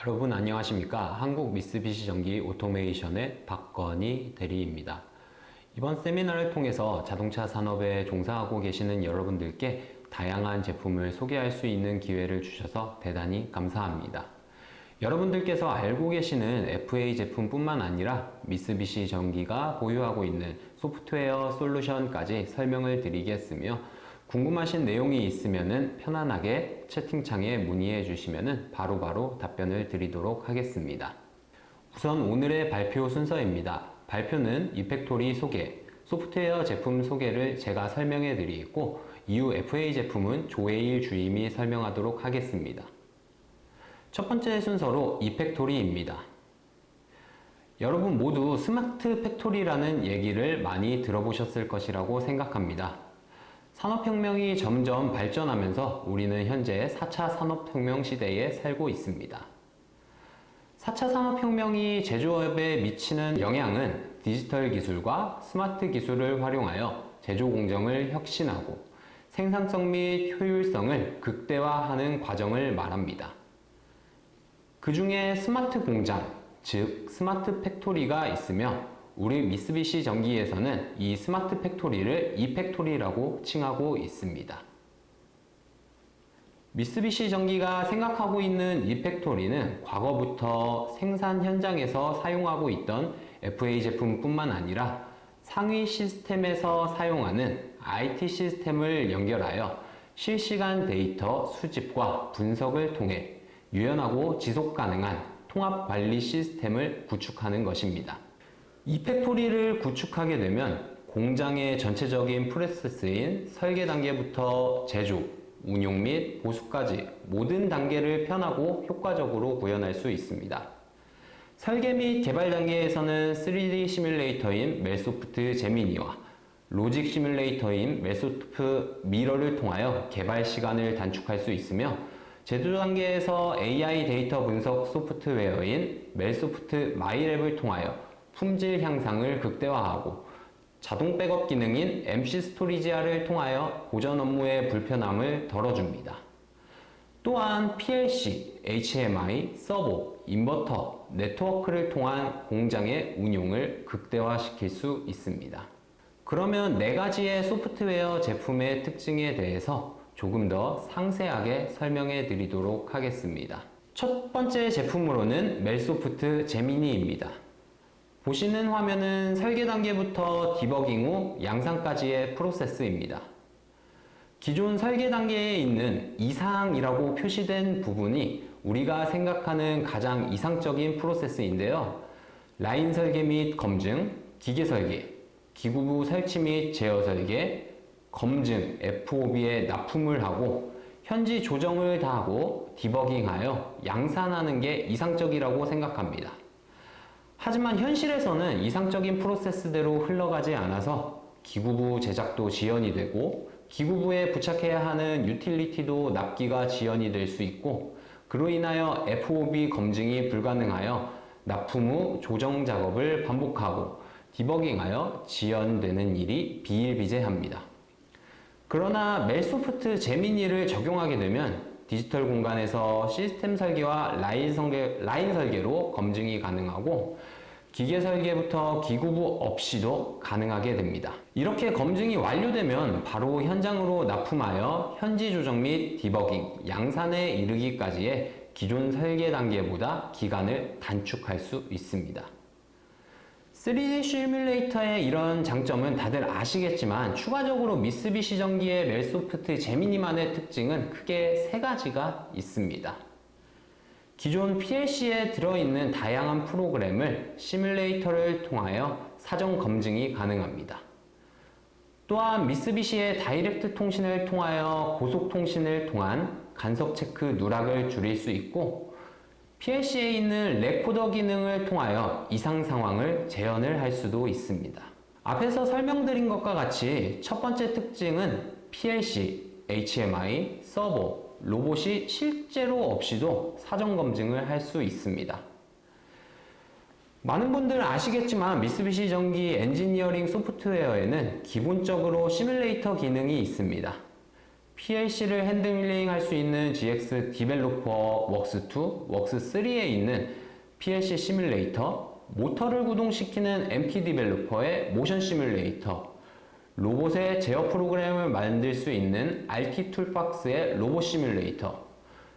여러분 안녕하십니까? 한국 미쓰비시 전기 오토메이션의 박건희 대리입니다. 이번 세미나를 통해서 자동차 산업에 종사하고 계시는 여러분들께 다양한 제품을 소개할 수 있는 기회를 주셔서 대단히 감사합니다. 여러분들께서 알고 계시는 FA 제품뿐만 아니라 미쓰비시 전기가 보유하고 있는 소프트웨어 솔루션까지 설명을 드리겠으며, 궁금하신 내용이 있으면 편안하게 채팅창에 문의해 주시면 바로바로 답변을 드리도록 하겠습니다. 우선 오늘의 발표 순서입니다. 발표는 이펙토리 소개, 소프트웨어 제품 소개를 제가 설명해 드리고, 이후 FA 제품은 조혜일 주임이 설명하도록 하겠습니다. 첫 번째 순서로 이펙토리입니다. 여러분 모두 스마트 팩토리라는 얘기를 많이 들어보셨을 것이라고 생각합니다. 산업혁명이 점점 발전하면서 우리는 현재 4차 산업혁명 시대에 살고 있습니다. 4차 산업혁명이 제조업에 미치는 영향은 디지털 기술과 스마트 기술을 활용하여 제조 공정을 혁신하고 생산성 및 효율성을 극대화하는 과정을 말합니다. 그 중에 스마트 공장, 즉 스마트 팩토리가 있으며, 우리 미쓰비시 전기에서는 이 스마트 팩토리를 이팩토리라고 칭하고 있습니다. 미쓰비시 전기가 생각하고 있는 이팩토리는 과거부터 생산 현장에서 사용하고 있던 FA 제품뿐만 아니라 상위 시스템에서 사용하는 IT 시스템을 연결하여 실시간 데이터 수집과 분석을 통해 유연하고 지속 가능한 통합 관리 시스템을 구축하는 것입니다. 이 팩토리를 구축하게 되면 공장의 전체적인 프로세스인 설계 단계부터 제조, 운용 및 보수까지 모든 단계를 편하고 효과적으로 구현할 수 있습니다. 설계 및 개발 단계에서는 3D 시뮬레이터인 멜소프트 제미니와 로직 시뮬레이터인 멜소프트 미러를 통하여 개발 시간을 단축할 수 있으며, 제조 단계에서 AI 데이터 분석 소프트웨어인 멜소프트 마이랩을 통하여 품질 향상을 극대화하고, 자동 백업 기능인 MC 스토리지아를 통하여 고전 업무의 불편함을 덜어줍니다. 또한 PLC, HMI, 서버, 인버터, 네트워크를 통한 공장의 운용을 극대화시킬 수 있습니다. 그러면 4가지의 소프트웨어 제품의 특징에 대해서 조금 더 상세하게 설명해 드리도록 하겠습니다. 첫 번째 제품으로는 멜소프트 제미니입니다. 보시는 화면은 설계 단계부터 디버깅 후 양산까지의 프로세스입니다. 기존 설계 단계에 있는 이상이라고 표시된 부분이 우리가 생각하는 가장 이상적인 프로세스인데요. 라인 설계 및 검증, 기계 설계, 기구부 설치 및 제어 설계, 검증, FOB에 납품을 하고 현지 조정을 다 하고 디버깅하여 양산하는 게 이상적이라고 생각합니다. 하지만 현실에서는 이상적인 프로세스대로 흘러가지 않아서 기구부 제작도 지연이 되고, 기구부에 부착해야 하는 유틸리티도 납기가 지연이 될 수 있고, 그로 인하여 FOB 검증이 불가능하여 납품 후 조정 작업을 반복하고 디버깅하여 지연되는 일이 비일비재합니다. 그러나 멜소프트 제미니를 적용하게 되면 디지털 공간에서 시스템 설계와 라인 설계로 검증이 가능하고, 기계 설계부터 기구부 없이도 가능하게 됩니다. 이렇게 검증이 완료되면 바로 현장으로 납품하여 현지 조정 및 디버깅, 양산에 이르기까지의 기존 설계 단계보다 기간을 단축할 수 있습니다. 3D 시뮬레이터의 이런 장점은 다들 아시겠지만, 추가적으로 미쓰비시 전기의 멜소프트 제미니만의 특징은 크게 3가지가 있습니다. 기존 PLC에 들어있는 다양한 프로그램을 시뮬레이터를 통하여 사전 검증이 가능합니다. 또한 미쓰비시의 다이렉트 통신을 통하여 고속 통신을 통한 간섭 체크 누락을 줄일 수 있고, PLC에 있는 레코더 기능을 통하여 이상 상황을 재현을 할 수도 있습니다. 앞에서 설명드린 것과 같이 첫 번째 특징은 PLC, HMI, 서버, 로봇이 실제로 없이도 사전 검증을 할 수 있습니다. 많은 분들 아시겠지만 미쓰비시 전기 엔지니어링 소프트웨어에는 기본적으로 시뮬레이터 기능이 있습니다. PLC를 핸들링 할 수 있는 GX 디벨로퍼 웍스2, 웍스3에 있는 PLC 시뮬레이터, 모터를 구동시키는 MT 디벨로퍼의 모션 시뮬레이터, 로봇의 제어 프로그램을 만들 수 있는 RT 툴박스의 로봇 시뮬레이터,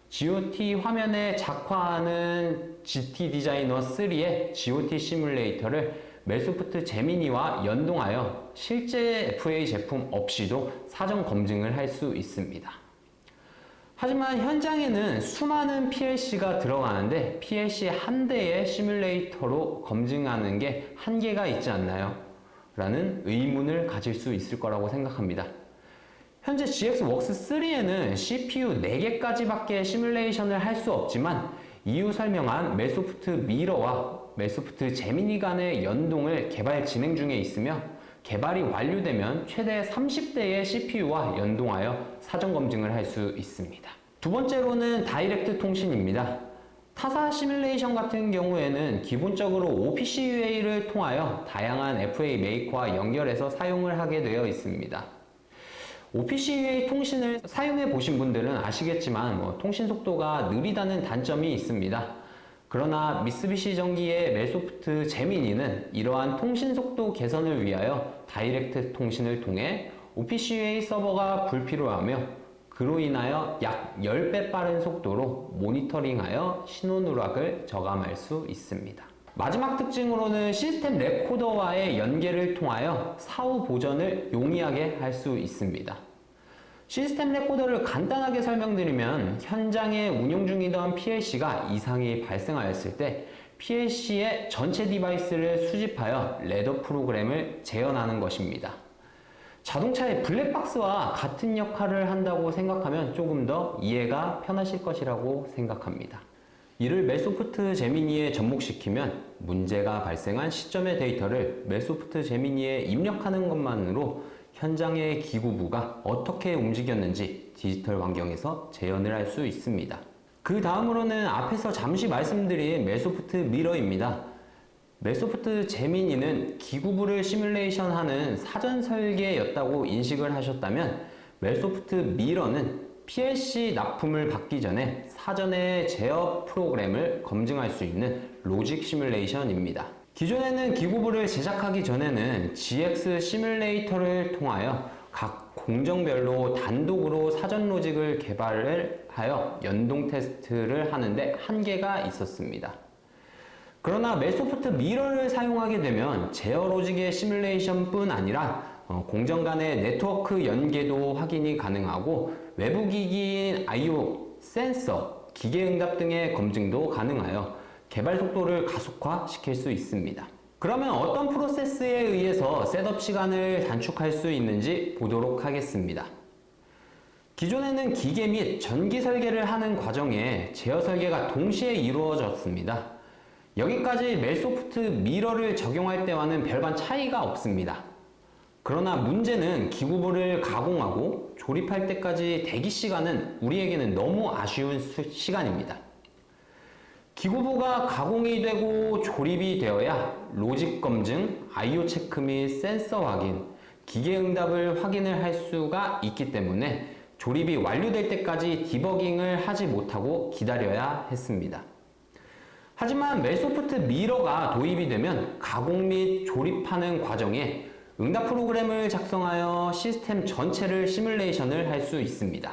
GOT 화면에 작화하는 GT 디자이너 3의 GOT 시뮬레이터를 멜소프트 제미니와 연동하여 실제 FA 제품 없이도 사전 검증을 할 수 있습니다. 하지만 현장에는 수많은 PLC가 들어가는데 PLC 한 대의 시뮬레이터로 검증하는 게 한계가 있지 않나요? 라는 의문을 가질 수 있을 거라고 생각합니다. 현재 GX웍스3에는 CPU 4개까지밖에 시뮬레이션을 할 수 없지만 이후 설명한 멜소프트 미러와 멜소프트 제미니 간의 연동을 개발 진행 중에 있으며 개발이 완료되면 최대 30대의 CPU와 연동하여 사전 검증을 할 수 있습니다. 두 번째로는 다이렉트 통신입니다. 타사 시뮬레이션 같은 경우에는 기본적으로 OPC-UA를 통하여 다양한 FA 메이커와 연결해서 사용을 하게 되어 있습니다. OPC-UA 통신을 사용해 보신 분들은 아시겠지만 통신 속도가 느리다는 단점이 있습니다. 그러나 미쓰비시 전기의 멜소프트 제미니는 이러한 통신 속도 개선을 위하여 다이렉트 통신을 통해 OPC-UA 서버가 불필요하며 그로 인하여 약 10배 빠른 속도로 모니터링하여 신호 누락을 저감할 수 있습니다. 마지막 특징으로는 시스템 레코더와의 연계를 통하여 사후 보전을 용이하게 할 수 있습니다. 시스템 레코더를 간단하게 설명드리면 현장에 운영 중이던 PLC가 이상이 발생하였을 때 PLC의 전체 디바이스를 수집하여 레더 프로그램을 재현하는 것입니다. 자동차의 블랙박스와 같은 역할을 한다고 생각하면 조금 더 이해가 편하실 것이라고 생각합니다. 이를 멜소프트 제미니에 접목시키면 문제가 발생한 시점의 데이터를 멜소프트 제미니에 입력하는 것만으로 현장의 기구부가 어떻게 움직였는지 디지털 환경에서 재현을 할 수 있습니다. 그 다음으로는 앞에서 잠시 말씀드린 멜소프트 미러입니다. 멜소프트 제미니는 기구부를 시뮬레이션하는 사전 설계였다고 인식을 하셨다면 멜소프트 미러는 PLC 납품을 받기 전에 사전에 제어 프로그램을 검증할 수 있는 로직 시뮬레이션입니다. 기존에는 기구부를 제작하기 전에는 GX 시뮬레이터를 통하여 각 공정별로 단독으로 사전 로직을 개발을 하여 연동 테스트를 하는데 한계가 있었습니다. 그러나 멜소프트 미러를 사용하게 되면 제어 로직의 시뮬레이션뿐 아니라 공정 간의 네트워크 연계도 확인이 가능하고 외부 기기인 I/O, 센서, 기계응답 등의 검증도 가능하여 개발 속도를 가속화시킬 수 있습니다. 그러면 어떤 프로세스에 의해서 셋업 시간을 단축할 수 있는지 보도록 하겠습니다. 기존에는 기계 및 전기 설계를 하는 과정에 제어 설계가 동시에 이루어졌습니다. 여기까지 멜소프트 미러를 적용할 때와는 별반 차이가 없습니다. 그러나 문제는 기구부를 가공하고 조립할 때까지 대기 시간은 우리에게는 너무 아쉬운 시간입니다. 기구부가 가공이 되고 조립이 되어야 로직 검증, I/O 체크 및 센서 확인, 기계 응답을 확인을 할 수가 있기 때문에 조립이 완료될 때까지 디버깅을 하지 못하고 기다려야 했습니다. 하지만 멜소프트 미러가 도입이 되면 가공 및 조립하는 과정에 응답 프로그램을 작성하여 시스템 전체를 시뮬레이션을 할 수 있습니다.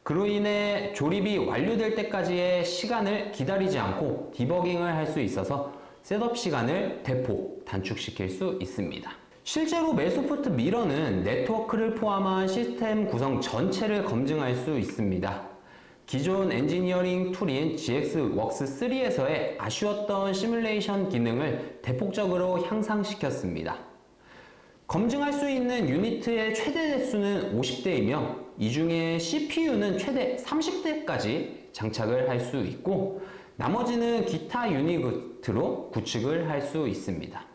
그로 인해 조립이 완료될 때까지의 시간을 기다리지 않고 디버깅을 할 수 있어서 셋업 시간을 대폭 단축시킬 수 있습니다. 실제로 멜소프트 미러는 네트워크를 포함한 시스템 구성 전체를 검증할 수 있습니다. 기존 엔지니어링 툴인 GX웍스3에서의 아쉬웠던 시뮬레이션 기능을 대폭적으로 향상시켰습니다. 검증할 수 있는 유니트의 최대 대수는 50대이며 이 중에 CPU는 최대 30대까지 장착을 할 수 있고 나머지는 기타 유니트로 구축을 할 수 있습니다.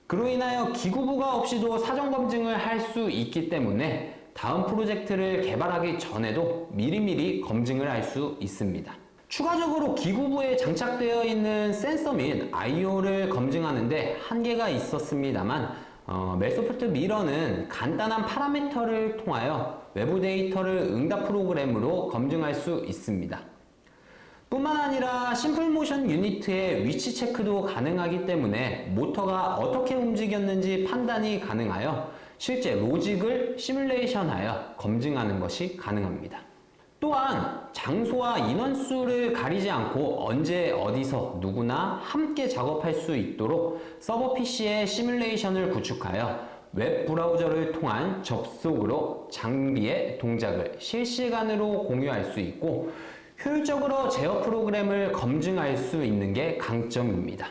그로 인하여 기구부가 없이도 사전 검증을 할 수 있기 때문에 다음 프로젝트를 개발하기 전에도 미리미리 검증을 할 수 있습니다. 추가적으로 기구부에 장착되어 있는 센서 및 I/O를 검증하는데 한계가 있었습니다만 멜소프트 미러는 간단한 파라미터를 통하여 외부 데이터를 응답 프로그램으로 검증할 수 있습니다. 뿐만 아니라 심플 모션 유니트의 위치 체크도 가능하기 때문에 모터가 어떻게 움직였는지 판단이 가능하여 실제 로직을 시뮬레이션하여 검증하는 것이 가능합니다. 또한 장소와 인원수를 가리지 않고 언제 어디서 누구나 함께 작업할 수 있도록 서버 PC의 시뮬레이션을 구축하여 웹 브라우저를 통한 접속으로 장비의 동작을 실시간으로 공유할 수 있고 효율적으로 제어 프로그램을 검증할 수 있는 게 강점입니다.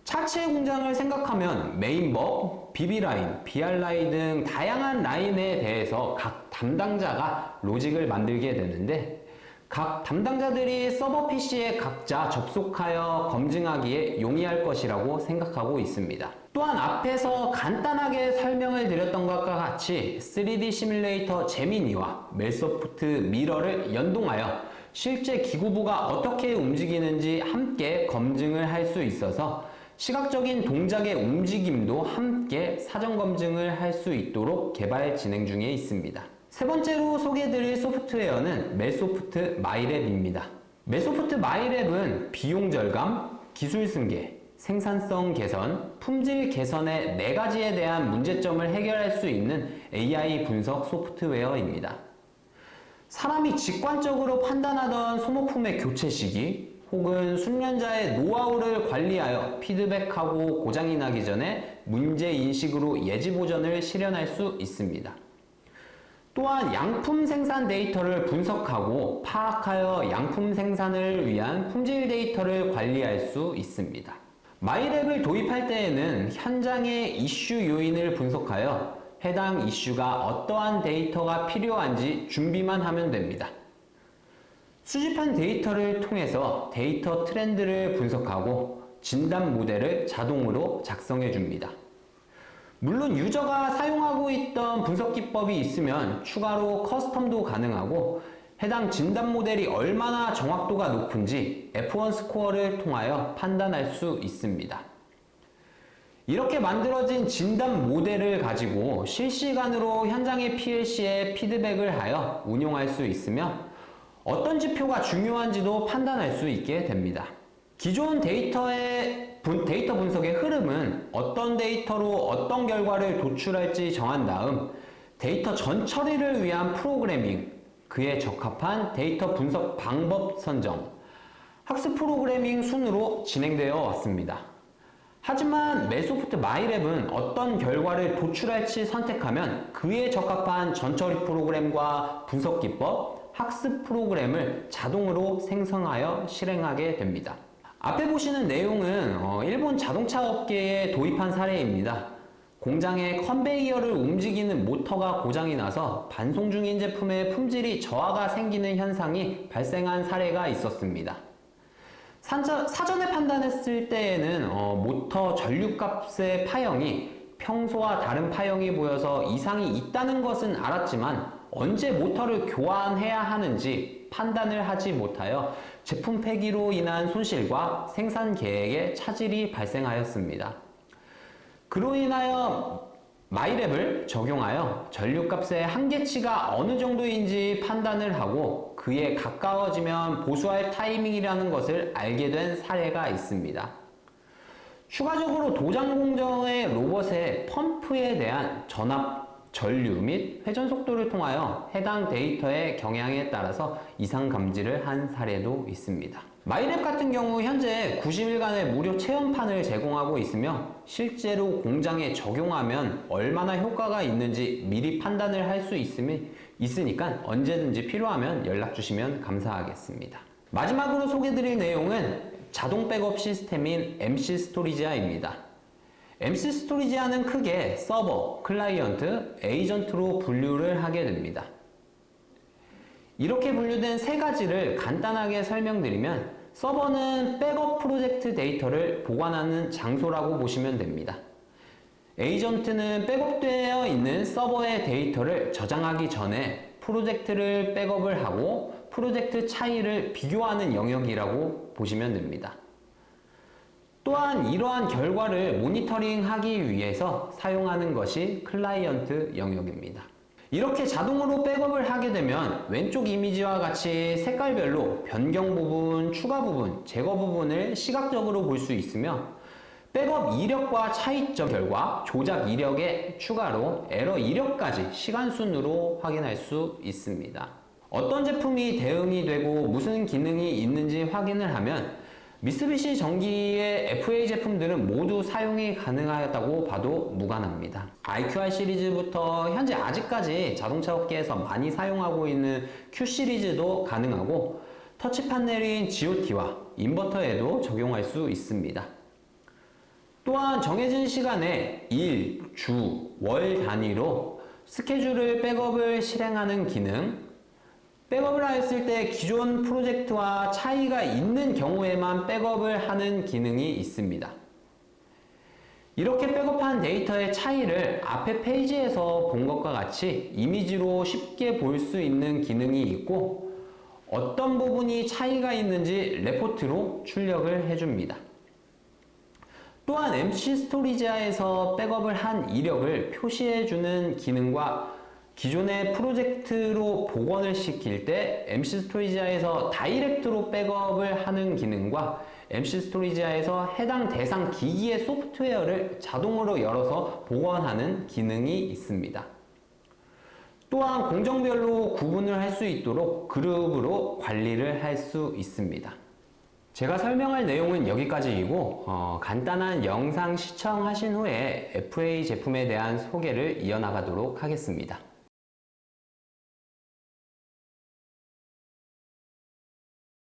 차체 공장을 생각하면 메인버, BB라인, BR라인 등 다양한 라인에 대해서 각 담당자가 로직을 만들게 되는데 각 담당자들이 서버 PC에 각자 접속하여 검증하기에 용이할 것이라고 생각하고 있습니다. 또한 앞에서 간단하게 설명을 드렸던 것과 같이 3D 시뮬레이터 제미니와 멜소프트 미러를 연동하여 실제 기구부가 어떻게 움직이는지 함께 검증을 할 수 있어서 시각적인 동작의 움직임도 함께 사전 검증을 할 수 있도록 개발 진행 중에 있습니다. 세 번째로 소개해드릴 소프트웨어는 멜소프트 마이랩입니다. 멜소프트 마이랩은 비용 절감, 기술 승계, 생산성 개선, 품질 개선의 4가지에 대한 문제점을 해결할 수 있는 AI 분석 소프트웨어입니다. 사람이 직관적으로 판단하던 소모품의 교체 시기, 혹은 숙련자의 노하우를 관리하여 피드백하고 고장이 나기 전에 문제 인식으로 예지 보전을 실현할 수 있습니다. 또한 양품 생산 데이터를 분석하고 파악하여 양품 생산을 위한 품질 데이터를 관리할 수 있습니다. 마이랩을 도입할 때에는 현장의 이슈 요인을 분석하여 해당 이슈가 어떠한 데이터가 필요한지 준비만 하면 됩니다. 수집한 데이터를 통해서 데이터 트렌드를 분석하고 진단 모델을 자동으로 작성해 줍니다. 물론 유저가 사용하고 있던 분석 기법이 있으면 추가로 커스텀도 가능하고 해당 진단 모델이 얼마나 정확도가 높은지 F1 스코어를 통하여 판단할 수 있습니다. 이렇게 만들어진 진단 모델을 가지고 실시간으로 현장의 PLC에 피드백을 하여 운용할 수 있으며 어떤 지표가 중요한지도 판단할 수 있게 됩니다. 기존 데이터 분석의 흐름은 어떤 데이터로 어떤 결과를 도출할지 정한 다음 데이터 전 처리를 위한 프로그래밍, 그에 적합한 데이터 분석 방법 선정, 학습 프로그래밍 순으로 진행되어 왔습니다. 하지만 멜소프트 마이랩은 어떤 결과를 도출할지 선택하면 그에 적합한 전처리 프로그램과 분석 기법, 학습 프로그램을 자동으로 생성하여 실행하게 됩니다. 앞에 보시는 내용은 일본 자동차 업계에 도입한 사례입니다. 공장에 컨베이어를 움직이는 모터가 고장이 나서 반송 중인 제품의 품질이 저하가 생기는 현상이 발생한 사례가 있었습니다. 사전에 판단했을 때에는 모터 전류값의 파형이 평소와 다른 파형이 보여서 이상이 있다는 것은 알았지만 언제 모터를 교환해야 하는지 판단을 하지 못하여 제품 폐기로 인한 손실과 생산 계획에 차질이 발생하였습니다. 그로 인하여 마이랩을 적용하여 전류값의 한계치가 어느 정도인지 판단을 하고 그에 가까워지면 보수할 타이밍이라는 것을 알게 된 사례가 있습니다. 추가적으로 도장 공정의 로봇의 펌프에 대한 전압, 전류 및 회전 속도를 통하여 해당 데이터의 경향에 따라서 이상 감지를 한 사례도 있습니다. 마이랩 같은 경우 현재 90일간의 무료 체험판을 제공하고 있으며 실제로 공장에 적용하면 얼마나 효과가 있는지 미리 판단을 할 수 있으니까 언제든지 필요하면 연락 주시면 감사하겠습니다. 마지막으로 소개드릴 내용은 자동 백업 시스템인 MC 스토리지아입니다. MC 스토리지아는 크게 서버, 클라이언트, 에이전트로 분류를 하게 됩니다. 이렇게 분류된 3가지를 간단하게 설명드리면 서버는 백업 프로젝트 데이터를 보관하는 장소라고 보시면 됩니다. 에이전트는 백업되어 있는 서버의 데이터를 저장하기 전에 프로젝트를 백업을 하고 프로젝트 차이를 비교하는 영역이라고 보시면 됩니다. 또한 이러한 결과를 모니터링하기 위해서 사용하는 것이 클라이언트 영역입니다. 이렇게 자동으로 백업을 하게 되면 왼쪽 이미지와 같이 색깔별로 변경 부분, 추가 부분, 제거 부분을 시각적으로 볼 수 있으며 백업 이력과 차이점 결과 조작 이력에 추가로 에러 이력까지 시간순으로 확인할 수 있습니다. 어떤 제품이 대응이 되고 무슨 기능이 있는지 확인을 하면 미쓰비시 전기의 FA 제품들은 모두 사용이 가능하다고 봐도 무관합니다. IQR 시리즈부터 현재 아직까지 자동차 업계에서 많이 사용하고 있는 Q 시리즈도 가능하고 터치 파넬인 GOT와 인버터에도 적용할 수 있습니다. 또한 정해진 시간에 일, 주, 월 단위로 스케줄을 백업을 실행하는 기능, 백업을 하였을 때 기존 프로젝트와 차이가 있는 경우에만 백업을 하는 기능이 있습니다. 이렇게 백업한 데이터의 차이를 앞에 페이지에서 본 것과 같이 이미지로 쉽게 볼 수 있는 기능이 있고 어떤 부분이 차이가 있는지 레포트로 출력을 해줍니다. 또한 MC 스토리지아에서 백업을 한 이력을 표시해주는 기능과 기존의 프로젝트로 복원을 시킬 때 MC 스토리지아에서 다이렉트로 백업을 하는 기능과 MC 스토리지아에서 해당 대상 기기의 소프트웨어를 자동으로 열어서 복원하는 기능이 있습니다. 또한 공정별로 구분을 할 수 있도록 그룹으로 관리를 할 수 있습니다. 제가 설명할 내용은 여기까지이고 간단한 영상 시청하신 후에 FA 제품에 대한 소개를 이어나가도록 하겠습니다.